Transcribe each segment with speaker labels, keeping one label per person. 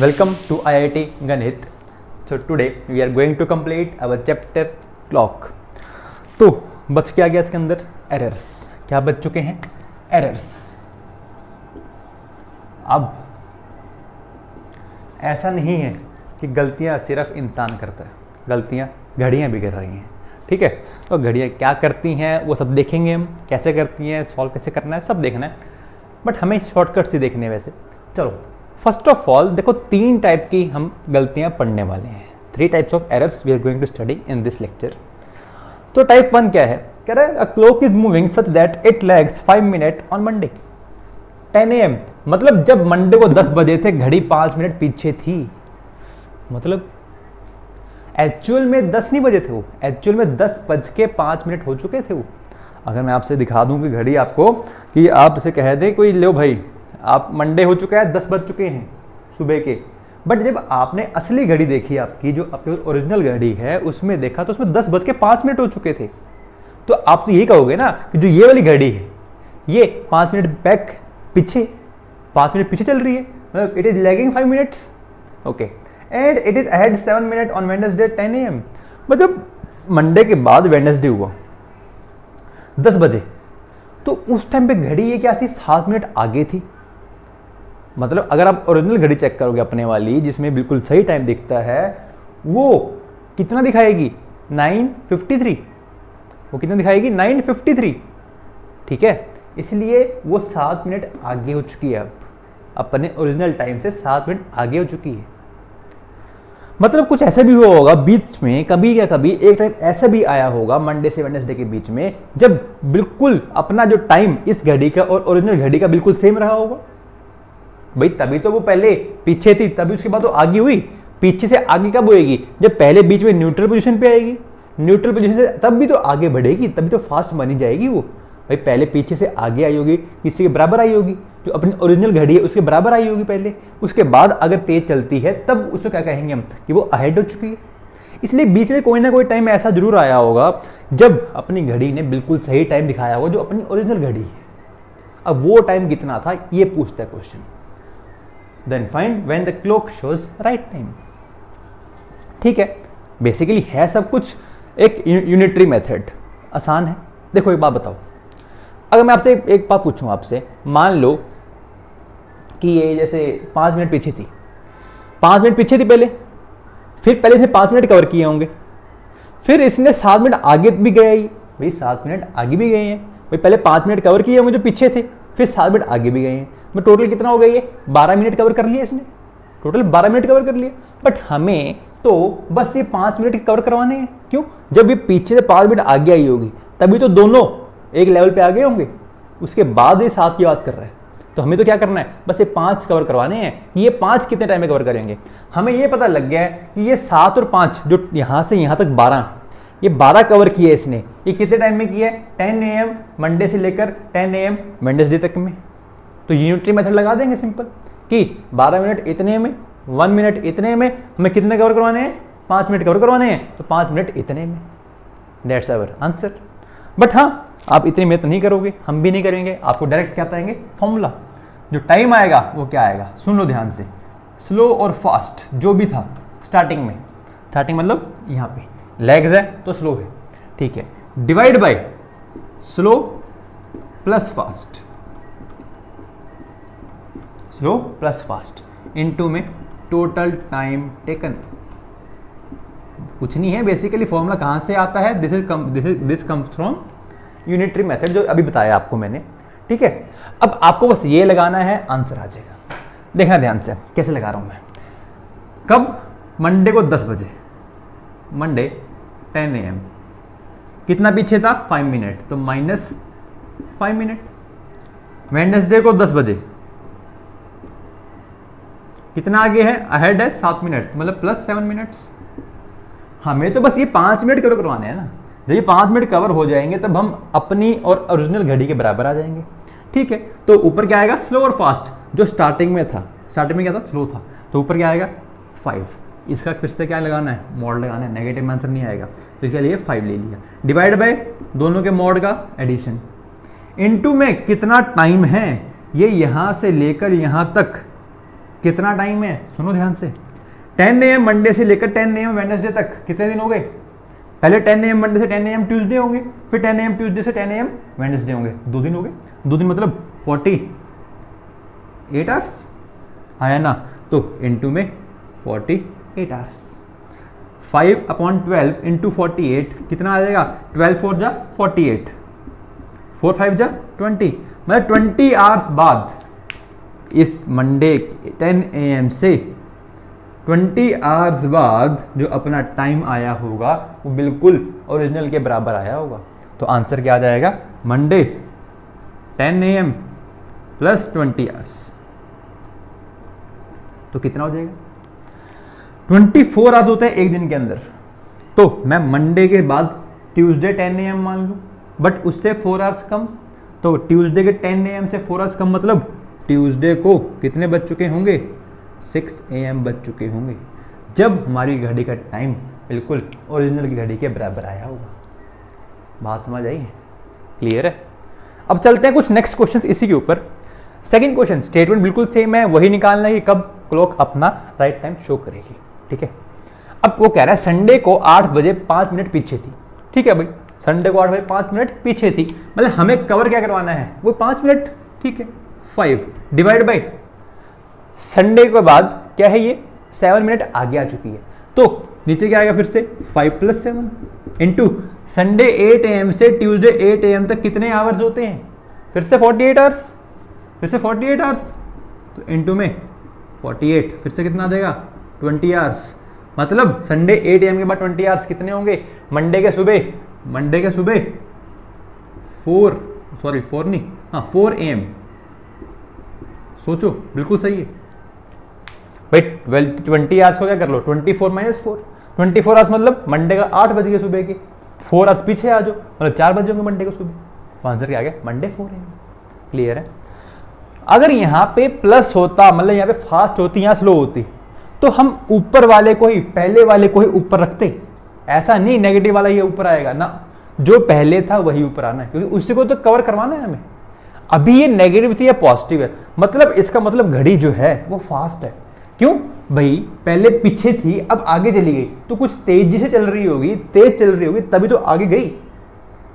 Speaker 1: Welcome to IIT Ganit. So today we are going to complete our chapter clock. तो बच क्या गया इसके अंदर? एरर्स. क्या बच चुके हैं? एरर्स. अब ऐसा नहीं है कि गलतियां सिर्फ इंसान करता है, गलतियां घड़ियां भी कर रही हैं. ठीक है, तो घड़ियां क्या करती हैं वो सब देखेंगे हम, कैसे करती हैं, सॉल्व कैसे करना है, सब देखना है. बट हमें शॉर्टकट्स ही देखने हैं वैसे. चलो फर्स्ट ऑफ ऑल देखो, 3 टाइप की हम गलतियां पढ़ने वाले हैं. 3 types of errors we are going to study in this lecture. तो टाइप 1 क्या है? कह रहा है a clock is moving such that it lags 5 minute on Monday 10 AM. मतलब जब मंडे को 10 बजे थे, घड़ी 5 मिनट पीछे थी. मतलब एक्चुअल में 10 नहीं बजे थे वो, एक्चुअल में 10:05 हो चुके थे वो. अगर मैं आपसे दिखा दूं कि घड़ी आपको, कि आप इसे कह दें कोई लो भाई आप मंडे हो चुका है, 10 बज चुके हैं सुबह के, बट जब आपने असली घड़ी देखी आपकी, जो आपकी ओरिजिनल घड़ी है, उसमें देखा तो उसमें 10:05 हो चुके थे. तो आप तो यही कहोगे ना कि जो ये वाली घड़ी है ये 5 मिनट बैक पीछे, 5 मिनट पीछे चल रही है, मतलब it is lagging 5 minutes. Okay, and it is ahead 7 minute on Wednesday 10 AM. मतलब मंडे के बाद वेडनेसडे हुआ 10 बजे, तो उस टाइम पे घड़ी ये क्या थी? 7 मिनट आगे थी. मतलब अगर आप ओरिजिनल घड़ी चेक करोगे अपने वाली, जिसमें बिल्कुल सही टाइम दिखता है, वो कितना दिखाएगी? 9:53. वो कितना दिखाएगी? 9:53. ठीक है, इसलिए वो 7 मिनट आगे हो चुकी है. अब अपने ओरिजिनल टाइम से 7 मिनट आगे हो चुकी है. मतलब कुछ ऐसा भी हुआ होगा बीच में, कभी या कभी एक टाइम ऐसा भी आया होगा मंडे से वेडनेसडे के बीच में, जब बिल्कुल अपना जो टाइम इस घड़ी का और ओरिजिनल घड़ी का बिल्कुल सेम रहा होगा. भाई तभी तो वो पहले पीछे थी, तभी उसके बाद वो आगे हुई. पीछे से आगे कब होएगी? जब पहले बीच में न्यूट्रल पोजीशन पे आएगी. न्यूट्रल पोजीशन से तब भी तो आगे बढ़ेगी, तभी तो फास्ट बनी जाएगी वो. भाई पहले पीछे से आगे आई होगी, किसी के बराबर आई होगी, जो अपनी ओरिजिनल घड़ी है उसके बराबर आई होगी पहले. उसके बाद अगर तेज चलती है तब उसको क्या कहेंगे हम? कि वो अहेड हो चुकी है. इसलिए बीच में कोई ना कोई टाइम ऐसा जरूर आया होगा जब अपनी घड़ी ने बिल्कुल सही टाइम दिखाया होगा, जो अपनी ओरिजिनल घड़ी है. अब वो टाइम कितना था ये पूछता है question. Then find when the clock shows right time. ठीक है, बेसिकली है सब कुछ एक यूनिटरी मेथड. आसान है. देखो एक बात बताओ, अगर मैं आपसे एक बात पूछूं आपसे, मान लो कि ये जैसे 5 मिनट पीछे थी, 5 मिनट पीछे थी पहले, फिर पहले इसने 5 मिनट कवर किए होंगे, फिर इसने 7 मिनट आगे भी गए. भाई 7 मिनट आगे भी गए हैं. भाई पहले 5 मिनट कवर किए होंगे जो पीछे थे, फिर 7 मिनट आगे भी गए हैं. मैं टोटल कितना हो गया? ये 12 मिनट कवर कर लिया इसने. टोटल 12 मिनट कवर कर लिया. बट हमें तो बस ये 5 मिनट कवर करवाने हैं. क्यों? जब ये पीछे से 5 मिनट आगे आई होगी तभी तो दोनों एक लेवल पे आ गए होंगे. उसके बाद ये 7 की बात कर रहा है. तो हमें तो क्या करना है? बस ये 5 कवर करवाने हैं. ये 5 कितने टाइम में कवर करेंगे? हमें ये पता लग गया है कि ये 7 और 5 जो यहाँ से यहाँ तक 12, ये 12 कवर किए इसने. ये कितने टाइम में किया है? 10 AM मंडे से लेकर 10 AM वेडनेसडे तक में. तो यूनिटरी मेथड लगा देंगे सिंपल, कि 12 मिनट इतने में, 1 मिनट इतने में, हमें कितने कवर करवाने हैं? 5 मिनट कवर करवाने हैं, तो 5 मिनट इतने में. That's our answer. बट हाँ, आप इतनी मेहनत नहीं करोगे, हम भी नहीं करेंगे. आपको डायरेक्ट क्या बताएंगे? फॉर्मूला. जो टाइम आएगा वो क्या आएगा? सुन लो ध्यान से. स्लो और फास्ट जो भी था स्टार्टिंग में, स्टार्टिंग मतलब यहाँ पे लेग्स है तो स्लो है. ठीक है, divide by slow plus fast, slow plus fast into में टोटल टाइम टेकन. कुछ नहीं है, बेसिकली फॉर्मूला कहाँ से आता है? This comes from unitary method, जो अभी बताया आपको मैंने. ठीक है, अब आपको बस ये लगाना है, आंसर आ जाएगा. देखना ध्यान से कैसे लगा रहा हूँ मैं. कब? मंडे को 10 बजे, मंडे 10 AM. कितना पीछे था? 5 मिनट, तो -5 मिनट. वेडनेसडे को 10 बजे कितना आगे है? अहेड है 7 मिनट, मतलब +7 मिनट्स. हमें तो बस ये 5 मिनट कवर करवाने हैं ना. जब ये 5 मिनट कवर हो जाएंगे तब हम अपनी और ओरिजिनल घड़ी के बराबर आ जाएंगे. ठीक है, तो ऊपर क्या आएगा? स्लो और फास्ट. जो स्टार्टिंग में था, स्टार्टिंग में क्या था? स्लो था. तो ऊपर क्या आएगा? 5. इसका फिर से क्या लगाना है? मॉड लगाना है. नेगेटिव आंसर नहीं आएगा, तो इसके लिए 5 ले लिया. डिवाइड बाय दोनों के मॉड का एडिशन. इनटू में कितना टाइम है? ये यहाँ से लेकर यहाँ तक कितना टाइम है, सुनो ध्यान से। 10 AM मंडे से लेकर 10 AM वेडनेसडे तक कितने दिन हो गए? पहले 10 AM मंडे से 10 AM ट्यूसडे होंगे, फिर 10 AM ट्यूसडे से 10 AM वेडनेसडे होंगे, 2 दिन हो गए। 2 दिन मतलब 48 आवर्स आया ना, तो इनटू में 48 आवर्स। 5/12 इंटू 48 कितना आ जाएगा? 12 4 जा 48, 4 5 जा 20, मतलब 20 आवर्स बाद इस मंडे 10 AM से 20 आवर्स बाद जो अपना टाइम आया होगा वो बिल्कुल ओरिजिनल के बराबर आया होगा। तो आंसर क्या आ जाएगा? मंडे 10 AM प्लस 20 आवर्स, तो कितना हो जाएगा? 24 आवर्स होते हैं एक दिन के अंदर। तो मैं मंडे के बाद ट्यूसडे 10 AM मान लूँ, बट उससे 4 आवर्स कम, तो ट्यूसडे के 10 AM से 4 आवर्स कम, मतलब ट्यूसडे को कितने बज चुके होंगे? 6 AM बज चुके होंगे, जब हमारी घड़ी का टाइम बिल्कुल ओरिजिनल की घड़ी के बराबर आया होगा। बात समझ आई है? क्लियर है? अब चलते हैं कुछ नेक्स्ट क्वेश्चंस इसी के ऊपर। सेकंड क्वेश्चन, स्टेटमेंट बिल्कुल सेम है, वही निकालना है कि कब क्लॉक अपना राइट टाइम शो करेगी। ठीक है, अब वो कह रहा है संडे को 8 बजे 5 मिनट पीछे थी। ठीक है भाई, संडे को 8 बजे 5 मिनट पीछे थी, मतलब हमें कवर क्या करवाना है? वो 5 मिनट। ठीक है, 5 डिवाइड बाई संडे के बाद क्या है, ये 7 मिनट आगे आ चुकी है, तो नीचे क्या आएगा फिर से 5 + 7 इंटू संडे 8 AM से ट्यूसडे 8 AM तक कितने आवर्स होते हैं? फिर से 48 आवर्स, फिर से 48 आवर्स, तो इंटू में 48, फिर से कितना आ जाएगा? 20 आवर्स। मतलब संडे 8 AM के बाद 20 आवर्स कितने होंगे? मंडे के सुबह 4 AM। सोचो, बिल्कुल सही है भाई। 20 आवर्स को क्या कर लो? 24 - 4, 24 आवर्स मतलब मंडे का 8 बजे सुबह के 4 आवर्स पीछे आ जाओ, मतलब 4 बजे होंगे मंडे को सुबह। तो आंसर क्या आ गया? Monday 4 AM। क्लियर है? अगर यहाँ पे प्लस होता, मतलब यहाँ पे फास्ट होती, यहाँ स्लो होती, तो हम ऊपर वाले को ही, पहले वाले को ही ऊपर रखते। ऐसा नहीं नेगेटिव वाला ही ऊपर आएगा ना, जो पहले था वही ऊपर आना है, क्योंकि उसी को तो कवर करवाना है हमें। अभी ये नेगेटिव थी या पॉजिटिव है, मतलब इसका मतलब घड़ी जो है वो फास्ट है। क्यों भाई? पहले पीछे थी, अब आगे चली गई, तो कुछ तेजी से चल रही होगी, तेज चल रही होगी, तभी तो आगे गई।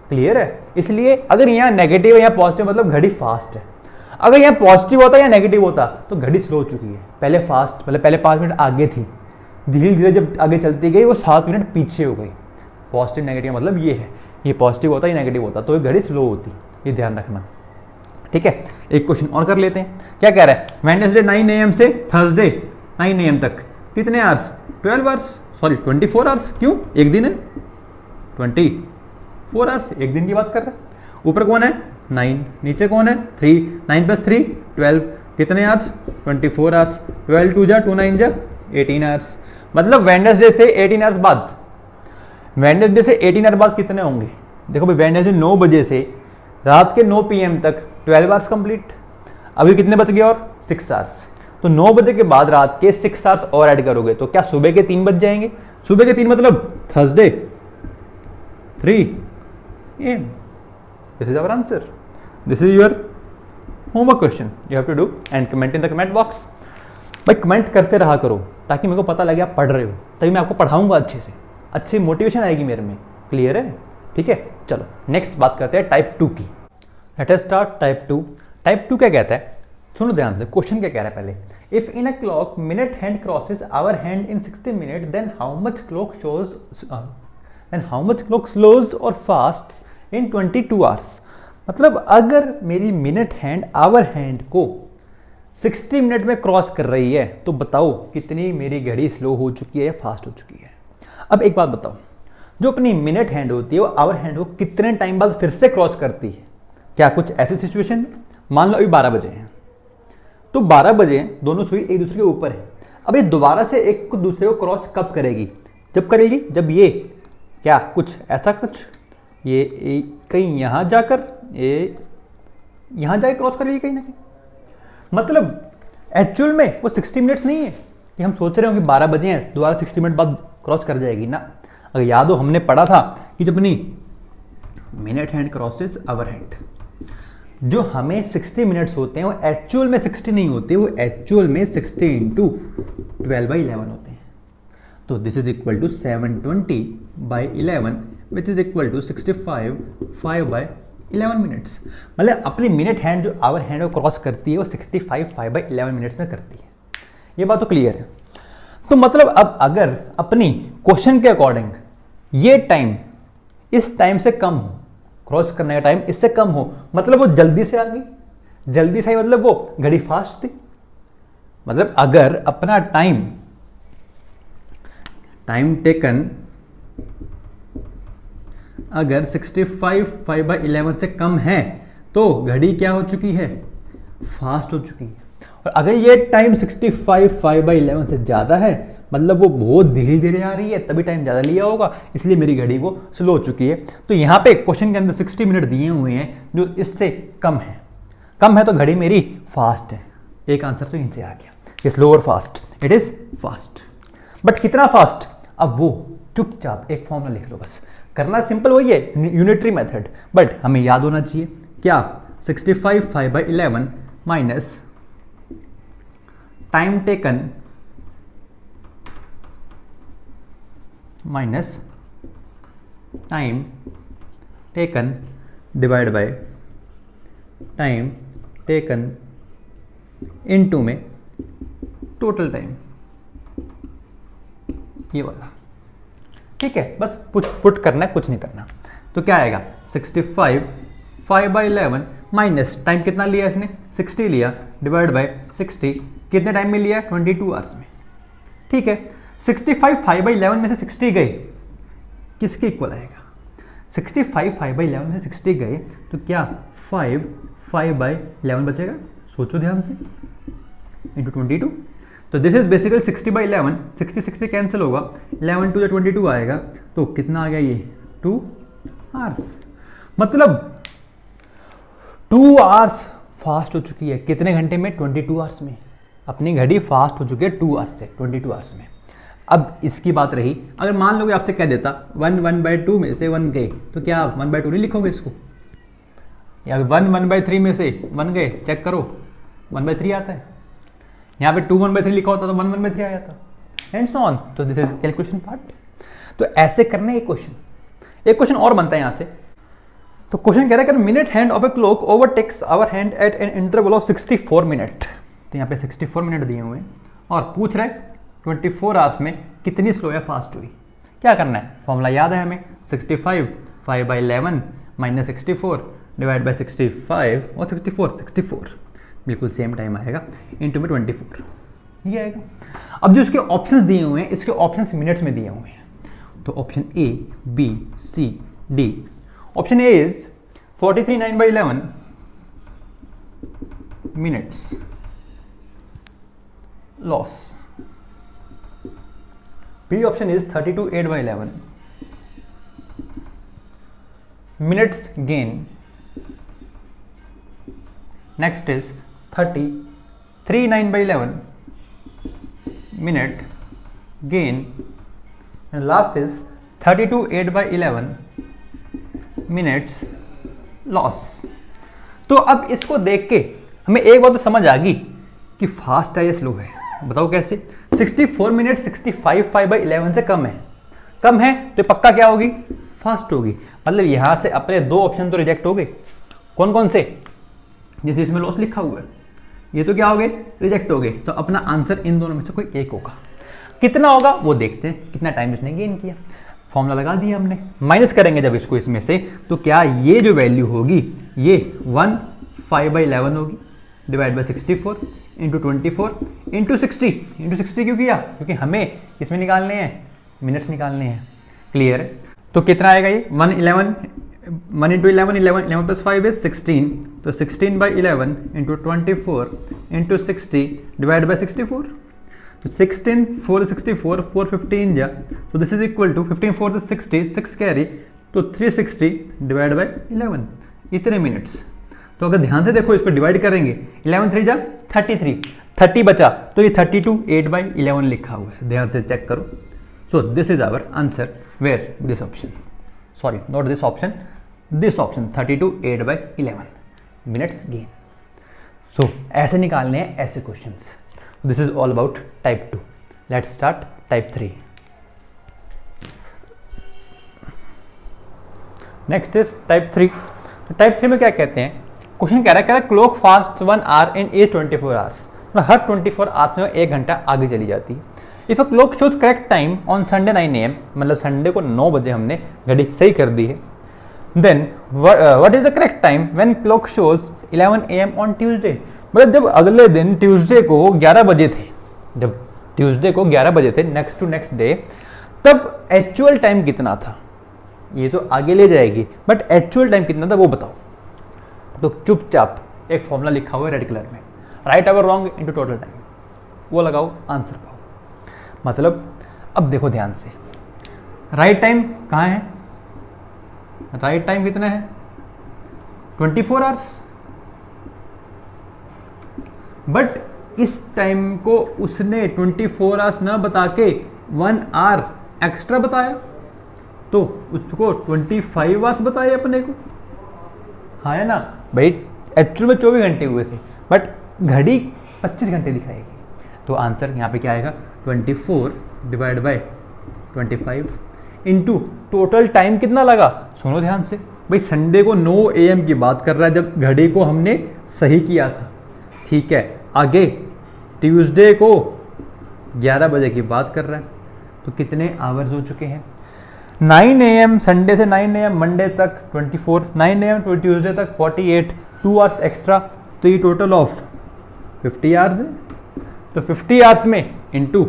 Speaker 1: क्लियर है? इसलिए अगर यहाँ नेगेटिव है या पॉजिटिव, मतलब घड़ी फास्ट है। अगर यहाँ पॉजिटिव होता या नेगेटिव होता तो घड़ी स्लो हो चुकी है। पहले फास्ट, मतलब पहले 5 मिनट आगे थी, धीरे धीरे जब आगे चलती गई वो 7 मिनट पीछे हो गई। पॉजिटिव नेगेटिव मतलब ये है, ये पॉजिटिव होता या नेगेटिव होता तो ये घड़ी स्लो होती, ये ध्यान रखना। ठीक है, एक क्वेश्चन और कर लेते हैं। क्या कह रहा है? वेडनेसडे 9 AM से थर्सडे 9 AM तक कितने आवर्स? 12 hours, sorry 24 hours. क्यों? एक दिन है, 24 आवर्स एक दिन की बात कर रहा है। ऊपर कौन है? 9, नीचे कौन है? 3, 9 + 3 12, कितने आवर्स? 24 आवर्स। 12 2 जा 2 9 जा 18 आवर्स। मतलब वेडनेसडे से 18 आवर्स बाद, वेडनेसडे से 18 आवर्स बाद कितने होंगे? देखो भाई, वेडनेसडे 9 बजे से रात के 9 PM तक 12 आवर्स कंप्लीट। अभी कितने बच गए? और 6 आवर्स। तो 9 बजे के बाद रात के 6 आवर्स और ऐड करोगे तो क्या सुबह के 3 बज जाएंगे? सुबह के 3 मतलब Thursday 3 AM। This is our answer. This is your homework question. You have to do and comment in the comment box. भाई कमेंट करते रहा करो ताकि मेरे को पता लगे आप पढ़ रहे हो, तभी मैं आपको पढ़ाऊंगा अच्छे से, अच्छी मोटिवेशन आएगी मेरे में। क्लियर है? ठीक है, चलो नेक्स्ट बात करते हैं टाइप 2 की। Let us start type 2। Type 2 क्या कहता है? सुनो ध्यान से, क्वेश्चन क्या कह रहा है पहले। If in a clock minute hand crosses hour hand in 60 minute then how much clock slows और फास्ट्स इन 22 आवर्स। मतलब अगर मेरी मिनट हैंड आवर हैंड को 60 मिनट में क्रॉस कर रही है तो बताओ कितनी मेरी घड़ी स्लो हो चुकी है या फास्ट हो चुकी है। अब एक बात बताओ, जो अपनी मिनट हैंड होती है वो आवर हैंड को कितने टाइम बाद फिर से क्रॉस करती है? क्या कुछ ऐसी सिचुएशन, मान लो अभी 12 बजे हैं, तो 12 बजे दोनों सुई एक दूसरे के ऊपर है। अब ये दोबारा से एक को दूसरे को क्रॉस कब करेगी? जब करेगी जब ये क्या कुछ ऐसा कुछ ये कहीं यहाँ जाकर ये यहाँ जाकर क्रॉस करेगी कहीं ना कहीं। मतलब एक्चुअल में वो 60 मिनट्स नहीं है कि हम सोच रहे हो कि 12 बजे हैं दोबारा 60 मिनट बाद क्रॉस कर जाएगी ना। अगर याद हो, हमने पढ़ा था कि जब अपनी minute hand crosses hour hand, जो हमें 60 मिनट्स होते हैं वो एक्चुअल में 60 नहीं होते, वो एक्चुअल में 60 इंटू 12/11 होते हैं। तो this is equal to 720/11 which is equal to 65 5/11 minutes. मतलब अपनी मिनट हैंड जो आवर हैंड को क्रॉस करती है वो 65 5/11 मिनट्स में करती है। ये बात तो क्लियर है। तो मतलब अब अगर अपनी क्वेश्चन के अकॉर्डिंग ये टाइम इस टाइम से कम हो, क्रॉस करने का टाइम इससे कम हो, मतलब वो जल्दी से आ गई, जल्दी से आई मतलब वो घड़ी फास्ट थी। मतलब अगर अपना टाइम टेकन अगर 65 5/11 से कम है तो घड़ी क्या हो चुकी है, फास्ट हो चुकी है। और अगर ये टाइम 65 5/11 से ज़्यादा है मतलब वो बहुत धीरे धीरे आ रही है, तभी टाइम ज़्यादा लिया होगा, इसलिए मेरी घड़ी वो स्लो हो चुकी है। तो यहाँ पे क्वेश्चन के अंदर 60 मिनट दिए हुए हैं जो इससे कम है, तो घड़ी मेरी फास्ट है। एक आंसर तो इनसे आ गया, स्लो और fast, it is fast. But कितना फास्ट, अब वो चुपचाप एक फॉर्मूला लिख लो, बस करना सिंपल वही है, यूनिटरी मेथड, बट हमें याद होना चाहिए क्या, 65 5/11 minus time taken minus time taken divide by time taken into में टोटल टाइम, ये वाला। ठीक है, बस पुट करना है, कुछ नहीं करना। तो क्या आएगा, 65 5/11 माइनस टाइम कितना लिया इसने, 60 लिया, डिवाइड बाय 60 कितने टाइम में लिया, 22 आवर्स में। ठीक है, 65 5/11 में से 60 गए, किसके इक्वल आएगा, 65 5/11 में से 60 गए तो क्या 5/11 बचेगा, सोचो ध्यान से, इंटू 22। तो दिस इज बेसिकली 60/11, 60 कैंसिल होगा, 11 2 22 आएगा, तो कितना आ गया ये 2 आवर्स। मतलब 2 आवर्स फास्ट हो चुकी है, कितने घंटे में, 22 आवर्स में। अपनी घड़ी फास्ट हो चुकी है 2 आवर्स से, 22 आवर्स में। अब इसकी बात रही, अगर मान लो कि आपसे कह देता 1/2 में से 1 गए, तो क्या आप 1/2 नहीं लिखोगे इसको, या 1/3 में से 1 गए, चेक करो 1/3 आता है। यहाँ पे 2 1/3 लिखा होता तो 1/3 आ जाता, एंड सो ऑन। तो दिस इज कैलकुलेशन पार्ट। तो ऐसे करने एक क्वेश्चन और बनता है यहाँ से। तो क्वेश्चन कह रहा है कि minute hand of a clock overtakes hour hand at an interval of 64 minute. तो यहाँ पे 64 मिनट दिए हुए हैं और पूछ रहा है 24 आवर्स में कितनी स्लो या फास्ट हुई। क्या करना है, फॉर्मूला याद है हमें, 65 5/11 माइनस 64 डिवाइड बाई 65 और 64 बिल्कुल सेम टाइम आएगा, इंटू में 24 ये आएगा। अब जो इसके ऑप्शंस दिए हुए हैं, इसके ऑप्शंस मिनट्स में दिए हुए हैं। तो option A, B, C, D. Option A is 43 9/11 minutes loss. B option is 32 8/11 minutes gain. Next is 33 9/11 minute gain, and last is 32 8/11 minutes loss. तो अब इसको देख के हमें एक बात तो समझ आ गई कि फास्ट है या स्लो है। बताओ कैसे, 64 मिनट 65 5/11 से कम है तो पक्का क्या होगी, फास्ट होगी। मतलब यहां से अपने 2 ऑप्शन तो रिजेक्ट हो गए। कौन कौन से, जैसे इसमें लॉस लिखा हुआ है, ये तो क्या हो गए, रिजेक्ट हो गए। तो अपना आंसर इन दोनों में से कोई एक होगा। कितना होगा वो देखते हैं, कितना टाइम इसने गेन किया। फॉर्मूला लगा दिया हमने, माइनस करेंगे जब इसको इसमें से, तो क्या ये जो वैल्यू होगी ये 1 5/11 होगी, डिवाइड बाई 64 इंटू 24 इंटू 60 क्यों किया, क्योंकि हमें इसमें निकालने हैं, मिनट्स निकालने हैं। क्लियर है। तो कितना आएगा ये 1 इंटू 11 प्लस 5 इज 16, तो 16/11 इंटू 24 इंटू 60 डिवाइड बाई 64। तो 16 4 64 4 15 जा, तो this is equal to 15 4 60 6 carry, तो 360 डिवाइड बाई 11 इतने मिनट्स। तो अगर ध्यान से देखो इसको डिवाइड करेंगे, 11 3 जा 33, 30 बचा, तो ये 32 8/11 लिखा हुआ है, ध्यान से चेक करो। So this is our answer, where this option, sorry not this option 32 8/11। Minutes gain. So ऐसे निकालने हैं ऐसे questions. This is all about type 2। Let's start type 3। Next is type 3। तो टाइप 3 में क्या कहते हैं, क्वेश्चन कह रहा है क्लॉक फास्ट 1 आवर इन एज 24 आवर्स, मतलब हर 24 आवर्स में 1 घंटा आगे चली जाती है। If a clock shows correct time on Sunday 9 AM, मतलब संडे को 9 बजे हमने घड़ी सही कर दी है, then what is the correct time when clock shows 11 AM on Tuesday, मतलब जब अगले दिन ट्यूसडे को 11 बजे थे, जब ट्यूसडे को 11 बजे थे नेक्स्ट टू नेक्स्ट डे, तब एक्चुअल टाइम कितना था। ये तो आगे ले जाएगी, बट एक्चुअल टाइम कितना था वो बताओ। तो चुपचाप एक फॉर्मूला लिखा हुआ है रेड कलर में, राइट अवर रॉन्ग इनटू टोटल टाइम, वो लगाओ, आंसर पाओ। मतलब अब देखो ध्यान से, राइट टाइम कहाँ है, राइट टाइम कितना है 24 आवर्स, बट इस टाइम को उसने 24 आवर्स ना बता के 1 आवर एक्स्ट्रा बताया, तो उसको 25 आवर्स बताए अपने को, हाँ है ना भाई। एक्चुअल में 24 घंटे हुए थे, बट घड़ी 25 घंटे दिखाएगी। तो आंसर यहाँ पे क्या आएगा, 24 divide by 25 into total time कितना लगा। सुनो ध्यान से भाई, संडे को 9 AM की बात कर रहा है जब घड़ी को हमने सही किया था, ठीक है। आगे ट्यूसडे को 11 बजे की बात कर रहा है, तो कितने आवर्स हो चुके हैं, 9 AM संडे से 9 AM मंडे तक 24, 9 AM टू ट्यूसडे तक 48, 2 आवर्स एक्स्ट्रा, तो ये टोटल ऑफ 50 आवर्स है। तो 50 आवर्स में इंटू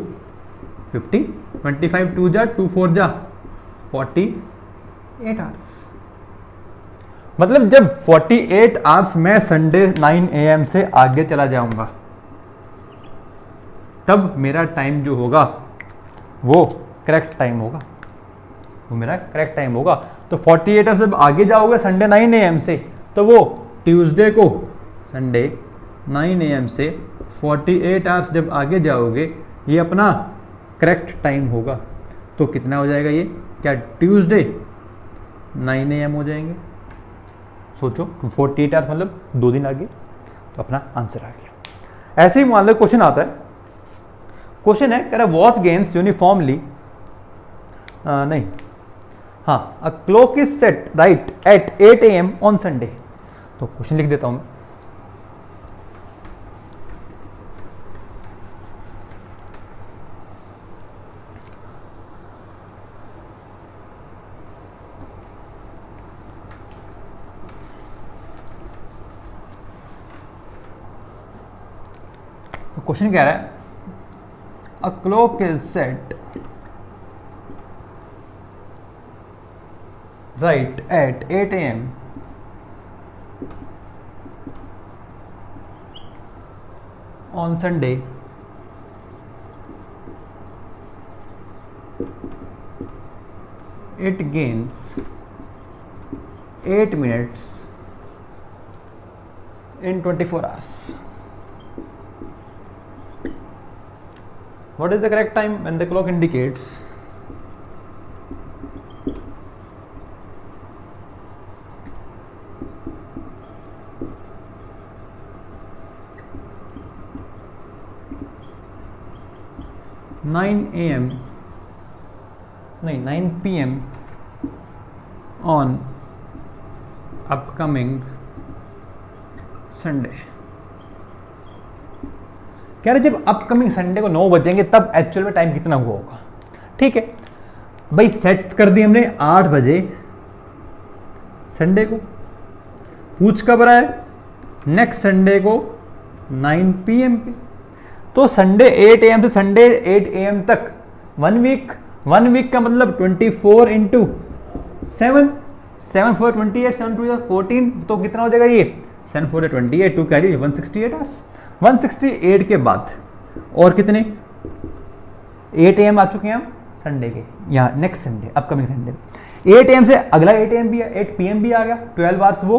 Speaker 1: 50, 25 2 जा 2 4 जा 48 आवर्स, मतलब जब 48 आवर्स में संडे 9 AM से आगे चला जाऊंगा, तब मेरा टाइम जो होगा वो करेक्ट टाइम होगा, वो मेरा करेक्ट टाइम होगा। तो 48 आवर्स जब आगे जाओगे संडे 9 AM से, तो वो ट्यूसडे को संडे 9 AM से 48 आवर्स जब आगे जाओगे, ये अपना करेक्ट टाइम होगा। तो कितना हो जाएगा ये, क्या ट्यूसडे 9 AM हो जाएंगे, सोचो 48 आवर्स मतलब 2 दिन आगे, तो अपना आंसर आ गया। ऐसे ही मान लो क्वेश्चन आता है, क्वेश्चन है कह रहा वॉच गेन्स यूनिफॉर्मली, नहीं हाँ, a clock is set right at 8 AM on Sunday. तो क्वेश्चन लिख देता हूं मैं, तो क्वेश्चन कह रहा है a clock is set right at 8 AM on Sunday, it gains 8 minutes in 24 hours. What is the correct time when the clock indicates 9 AM, नहीं 9 PM on upcoming संडे। कह रहे जब अपकमिंग संडे को 9 बजेंगे तब actual में time कितना हुआ होगा, ठीक है भाई। सेट कर दी हमने 8 बजे संडे को, पूछ कब रहा है, नेक्स्ट संडे को 9 PM पे। तो संडे 8 AM से संडे 8 AM तक 1 वीक, 1 वीक का मतलब 24 इंटू 7, 7 4 28, 7 2 14, तो कितना हो जाएगा ये 7 4 28, 2 कैरी 168 आवर्स। 168 के बाद और कितने 8 AM आ चुके हैं हम संडे के, यहाँ next Sunday upcoming Sunday 8 AM से अगला 8 AM भी 8 PM भी आ गया, 12 आवर्स वो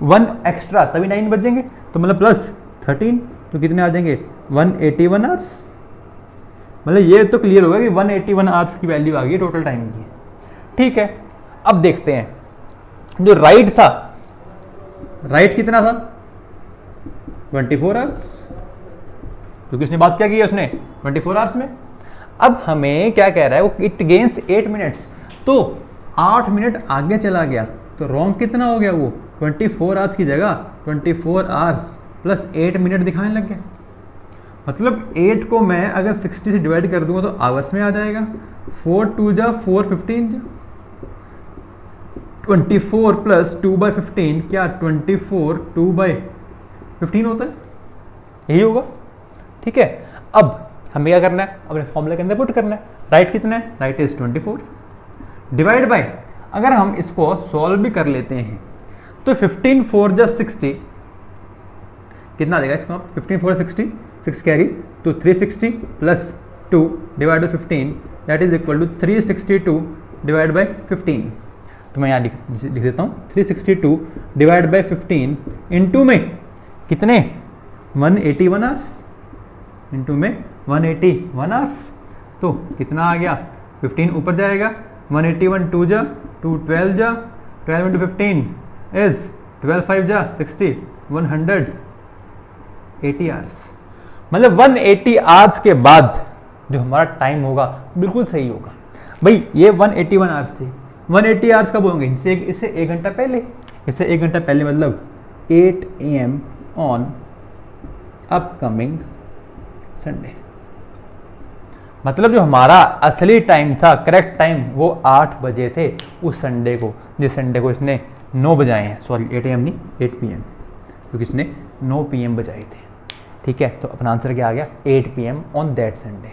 Speaker 1: 1 एक्स्ट्रा, तभी 9 बजेंगे, तो मतलब प्लस 13, तो कितने आ जाएंगे 181 आवर्स। मतलब ये तो क्लियर होगा कि 181 आवर्स की वैल्यू आ गई टोटल टाइम की, ठीक है। अब देखते हैं जो राइट था, राइट कितना था 24 आवर्स, क्योंकि उसने बात क्या की है उसने 24 आवर्स में। अब हमें क्या कह रहा है वो, इट गेन्स 8 मिनट्स, तो 8 मिनट आगे चला गया, तो रॉन्ग कितना हो गया वो 24 आवर्स की जगह 24 आवर्स प्लस 8 मिनट दिखाने लग गया। मतलब 8 को मैं अगर 60 से डिवाइड कर दूंगा तो आवर्स में आ जाएगा। 4 2 जा 4 15 जा 24 प्लस 2/15 क्या 24 2/15 होता है, यही होगा। ठीक है, अब हमें क्या करना है, अपने फॉर्मूले के अंदर पुट करना है। राइट कितना है, राइट इज 24 डिवाइड बाय, अगर हम इसको सॉल्व भी कर लेते हैं तो 15 4 जा 60 कितना आ जाएगा इसको आप 15 4 60 6 कैरी तो 360 plus 2 divide by 15 that is equal to 362 divide by 15। तो मैं यहाँ लिख देता हूँ 362 डिवाइड बाई 15 इंटू में कितने 181 आवर्स, इंटू में 181 आवर्स, तो कितना आ गया 15 ऊपर जाएगा 181 2 जा 2 12 जा 12 इंटू 15 इज 12 5 जा 60 180 आवर्स। मतलब 180 आवर्स के बाद जो हमारा टाइम होगा बिल्कुल सही होगा। भाई ये 181 आवर्स थे, 180 आवर्स कब होंगे, इससे 1 घंटा पहले, इससे 1 घंटा पहले मतलब 8 AM ऑन अपकमिंग संडे। मतलब जो हमारा असली टाइम था, करेक्ट टाइम, वो 8 बजे थे उस संडे को, जिस संडे को इसने 9 बजाए हैं, सॉरी 8 AM नहीं 8 PM, क्योंकि इसने 9 PM बजाए थे। ठीक है, तो अपना आंसर क्या आ गया 8 PM ऑन दैट संडे।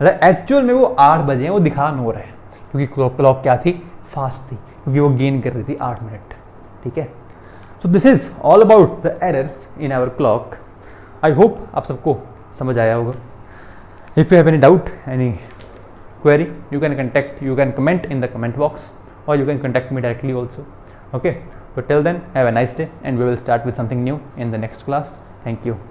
Speaker 1: मतलब एक्चुअल में वो 8 बजे हैं, वो दिखा 9 रहे हैं, क्योंकि क्लॉक क्या थी, फास्ट थी, क्योंकि वो गेन कर रही थी 8 मिनट। ठीक है, सो this is all about the errors in hour clock. I hope आप सबको समझ आया होगा। If you have any doubt, any query, you can comment in the comment box, or you can contact me directly also. Okay, so till then, have a nice day, and we will start with something new in the next class. Thank you.